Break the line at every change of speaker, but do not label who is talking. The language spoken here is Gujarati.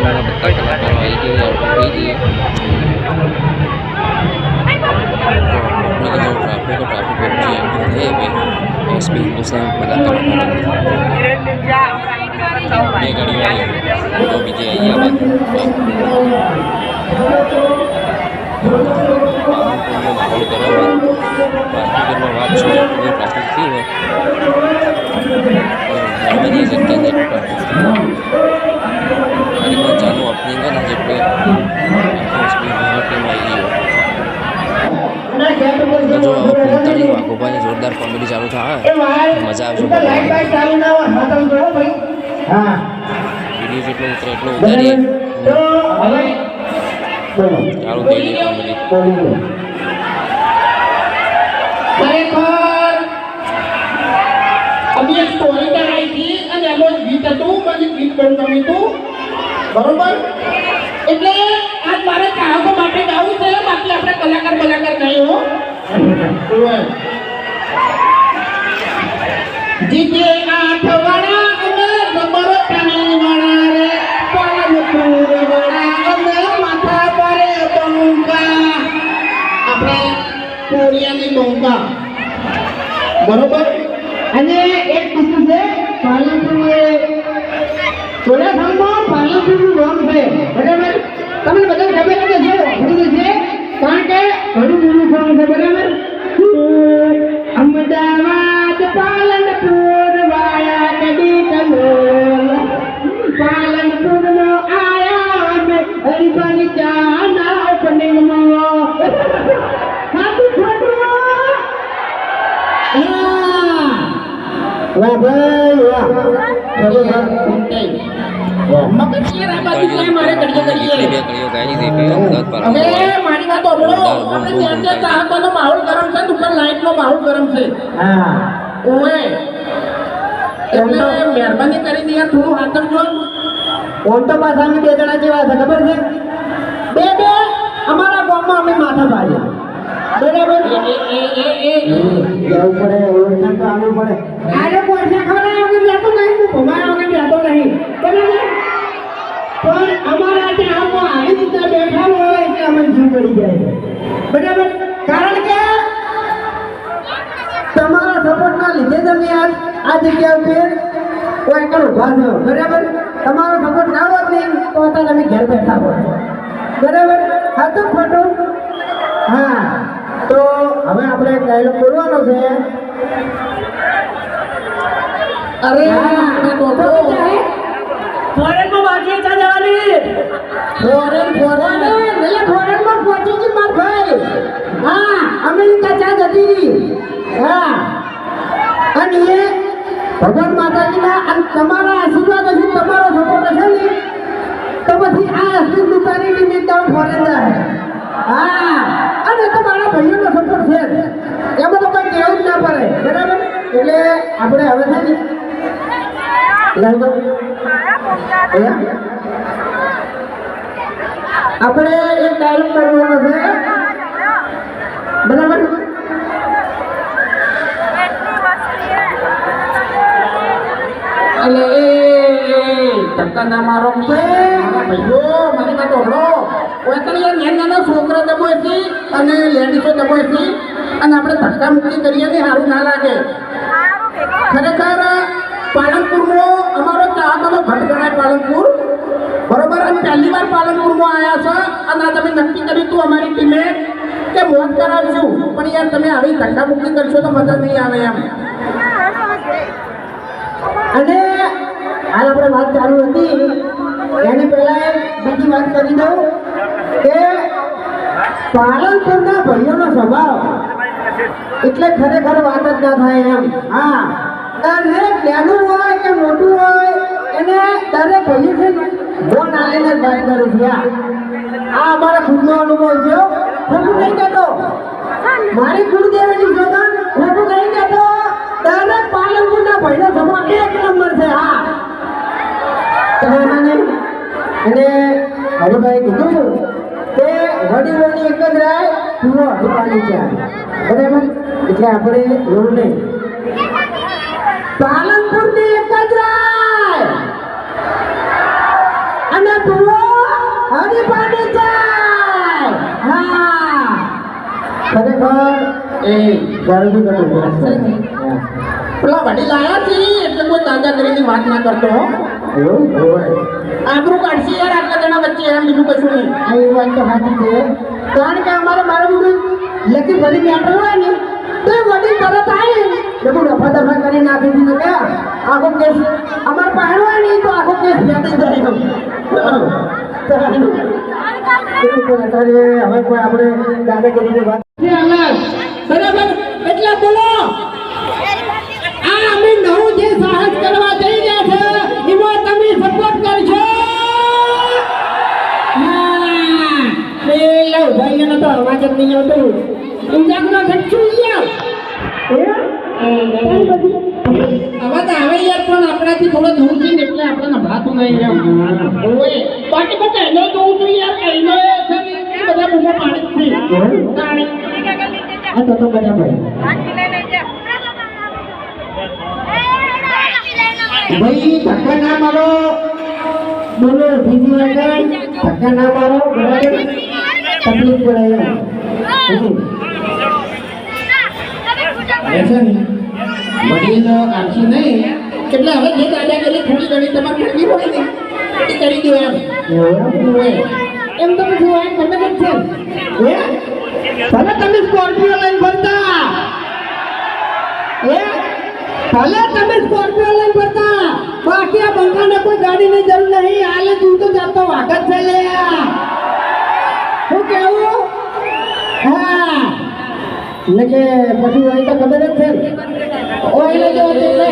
પહેલાંના બધા કલાકારો આવી ગયા થઈ ગઈ ટ્રાફિક વચ્ચે એન્ટ્રી થઈ ભાઈ એસપી હિન્દુસ્તાન બધા કલાકારો બે ગાડીઓ આવી તો બીજી આવી માહોલ ગરમ ટ્રાફિકમાં વાત છે ટ્રાફિક થઈ હોય બધી જગ્યાએ ટ્રાફિક આજે કોઈ ચાલુ ઓપનિંગ હોય ને જેટલે સ્પીડ આવી ગયો જો કુંતાળી વાઘોબાની જોરદાર કોમેડી ચાલુ થાય મજા આવશે વિડીયો જેટલો ઉતરે એટલો ઉતારીએ ચાલુ થઈ ગઈ કોમેડી
अभी एक स्टोरी कराई थी અને એનો ગીત હતું મને ગીત બહુ ગમ્યું હતું બરોબર એટલે આજ મારે ચાહકો માટે ગાવું છે બાકી આપણે કલાકાર નહીં હો જીતે આઠવાડા અને જબરો પાણીવાળા રે પાલનપુર વાળા અને માથા પરે બંકા આપણે કોરિયાની બંકા બરોબર અને એક વસ્તુ છે પાલનપુર થોડા સમયમાં પાલનપુરનું નામ છે બરાબર તમને બધા ખબર છે જો ઘણું છે કારણ કે ઘણું મોટું ગામ છે બરાબર અમદાવાદ પાલનપુર વાળા કદી કલોલ પાલનપુરનો આયા અમે હરિભાની ચાના ઓપનિંગમાં સાચું ખોટું વાહ ભાઈ વાહ ચલો સર મગજ કેરા બાજુ કે મારે કરીએ
બે કડીઓ ગાઈ દીધી અમદાવાદ પર
હવે મારી વાત ઓબળો આપણે જે ચાહકોનો માહોલ ગરમ છે ઉપર લાઈટનો માહોલ ગરમ છે હા ઓએ એટલે મહેરબાની કરીને યાર થોડું હાથમ જો ઓન તો પાછાની બે જણા જેવા છે ખબર છે બે અમારા ગામમાં અમે માથા ભાજ્યા બરાબર જવું પડે ઓળખાણ તો આવવું પડે આરે કોઈને ખબર વગર લેતો નહીં હું ભમાયા વગર લેતો નહીં બરાબર પણ અમારા ત્યાં આવી રીતના બેઠા હોય એટલે અમને જીવ પડી જાય બરાબર કારણ કે તમારા સપોર્ટના લીધે તમે આ જગ્યા ઉપર કોઈ કણ ઉભા છો બરાબર તમારો સપોર્ટ ના હોત નહીં તો અત્યારે અમે ઘર બેઠા હોત બરાબર હા તો ખોટું હા તો હવે આપણે ડાયલોગ બોલવાનો છે અરે ફોરેનમાં બાકી છે જવાની ફોરેન એટલે ફોરેનમાં પહોંચી છે માર ભાઈ હા અમેરિકા ચા જતી હા અને એ ભગવાન માતાજીના અને તમારા આશીર્વાદ હશે તમારો સપોર્ટ હશે ને તો પછી આ અશ્વિન દુકાનની નિમિત્તે ફોરેન જાય હા અને તમારા ભાઈઓનો સપોર્ટ છે એમાં તો કંઈ કહેવું જ ના પડે બરાબર એટલે આપણે હવે છે ને આપણે એક ડાયલોગ કરવાનો છે બરાબર એટલે ધક્કા ના મારો છે ભાઈઓ મારી વાત ઓળો નાના છોકરા દબાવતી અને લેડીઝો દબાવતી અને આપણે ધક્કા મુક્તિ કરીએ ને સારું ના લાગે ખરેખર પાલનપુરમાં અમારો ચાહકોનો ઘટ ગણાય પાલનપુર બરોબર અને પહેલી વાર પાલનપુરમાં આવ્યા છે અને આ તમે નક્કી કર્યું હતું અમારી ટીમે કે મોત કરાવશું પણ યાર તમે આવી ધક્કા મુક્તિ કરશો તો મજા નહીં આવે એમ અને હાલ આપણે વાત ચાલુ હતી એની પહેલા બીજી વાત કરી દઉં કે પાલનપુરના ભાઈઓનો સ્વભાવ એટલે ખરેખર વાત જ ના થાય એમ હા દરેક નાનું હોય કે મોટું હોય એને દરેક ભાઈઓ છે બોન આલીને જ વાત કરું છું આ અમારા ખુદનો અનુભવ છે ખોટું નહીં કહેતો મારી કુળદેવીની જોગન ખોટું નહીં કહેતો દરેક પાલનપુરના ભાઈનો સ્વભાવ એક નંબર છે હા અને હરિભાઈ કીધું કે વડીલોની એક જ રાય પૂરો અધિકારી છે બરાબર એટલે આપણે એવું નહીં પાલનપુરની એક જ રાય અને પૂરો ખરેખર
એ
ગરબી કરતો
પેલા વડીલ આયા છે એટલે કોઈ દાદાગીરીની વાત ના કરતો હો.
એવું
આબરૂ કાઢશી યાર આટલા જણા વચ્ચે એમ બીજું કશું નહીં.
આ એ વાત તો સાચી છે કારણ કે મારું બધું લકી ભલી મેટર હોય ને તો એ વડીલ તરત આવે બધું રફા દફા કરી નાખી દીધું કે આખો કેસ અમારે પાસે હોય ને તો આખો કેસ બેઠી જાય હવે કોઈ આપણે દાદાગીરીની વાત બરાબર એટલે બોલો આ અમે નવું જે સાહસ કરવા જઈ રહ્યા છે એમાં તમે સપોર્ટ કરશો એ લવ ભાઈ ને તો અવાજ જ નહીં આવતો ઉજાગરો થતું યાર અવાજ આવે યાર પણ આપણાથી થોડો દૂર છે ને એટલે આપણે નભરાતું નહીં એમ ઓય બાકી તો કહેલો દઉં છું યાર કહેલો છે ને બધા બહુ પાણી છે આ તો બરાબર ભાઈ ધક્કા ના મારો બોલો બીજી વગર ધક્કા ના મારો બરાબર તકલીફ પડે
છે ને વડીલ આખી નહીં એટલે હવે જે દાદાગીરી થોડી ઘણી તમારે કરવી હોય ને એ કરી દો એમ
એમ તો પછી હોય તમને કેમ છે ભલે તમે સ્કોર્પિયો લઈને ફરતા ભલે તમે સ્કોર્પિયો લઈને ફરતા બાકી આ બંકાને કોઈ ગાડીની જરૂર નહીં હાલે તું તો જાતો વાગત છે લે શું કેવું હા એટલે કે પછી હોય તો ખબર જ છે ઓય જો એટલે